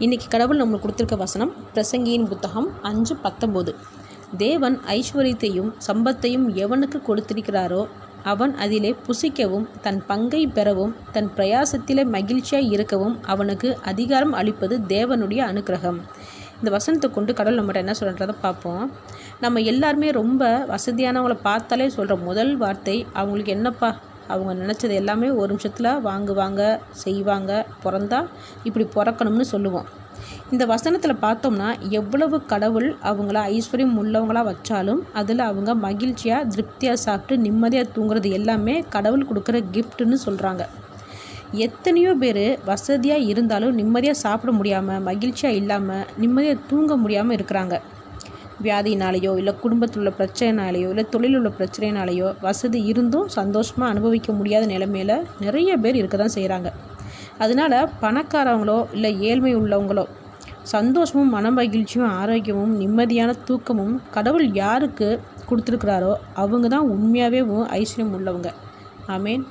இன்றைக்கி கடவுள் நம்மளுக்கு கொடுத்துருக்க வசனம் பிரசங்கியின் புத்தகம் 5:19. தேவன் ஐஸ்வர்யத்தையும் சம்பத்தையும் எவனுக்கு கொடுத்திருக்கிறாரோ அவன் அதிலே புசிக்கவும் தன் பங்கை பெறவும் தன் பிரயாசத்திலே மகிழ்ச்சியாக இருக்கவும் அவனுக்கு அதிகாரம் அளிப்பது தேவனுடைய அனுக்கிரகம். இந்த வசனத்தை கொண்டு கடவுள் நம்மகிட்ட என்ன சொல்கிறத பார்ப்போம். நம்ம எல்லாருமே ரொம்ப வசதியானவங்களை பார்த்தாலே சொல்கிற முதல் வார்த்தை அவங்களுக்கு என்னப்பா, அவங்க நினச்சது எல்லாமே ஒரு நிமிஷத்தில் வாங்குவாங்க, செய்வாங்க, பிறந்தா இப்படி பிறக்கணும்னு சொல்லுவோம். இந்த வசனத்தில் பார்த்தோம்னா எவ்வளவு கடவுள் அவங்கள ஐஸ்வர்யம் உள்ளவங்களாக வச்சாலும் அதில் அவங்க மகிழ்ச்சியாக திருப்தியாக சாப்பிட்டு நிம்மதியாக தூங்குறது எல்லாமே கடவுள் கொடுக்குற கிஃப்ட்டுன்னு சொல்கிறாங்க. எத்தனையோ பேர் வசதியாக இருந்தாலும் நிம்மதியாக சாப்பிட முடியாமல், மகிழ்ச்சியாக இல்லாமல், நிம்மதியாக தூங்க முடியாமல் இருக்கிறாங்க. வியாதினாலேயோ இல்லை குடும்பத்தில் உள்ள பிரச்சனைனாலேயோ இல்லை தொழில் உள்ள பிரச்சனைனாலேயோ வசதி இருந்தும் சந்தோஷமாக அனுபவிக்க முடியாத நிலைமையில் நிறைய பேர் இருக்க தான் செய்கிறாங்க. அதனால் பணக்காரவங்களோ இல்லை ஏழ்மை உள்ளவங்களோ சந்தோஷமும் மன மகிழ்ச்சியும் ஆரோக்கியமும் நிம்மதியான தூக்கமும் கடவுள் யாருக்கு கொடுத்துருக்குறாரோ அவங்க தான் உண்மையாகவே ஐஸ்வர்யம் உள்ளவங்க. ஆமேன்.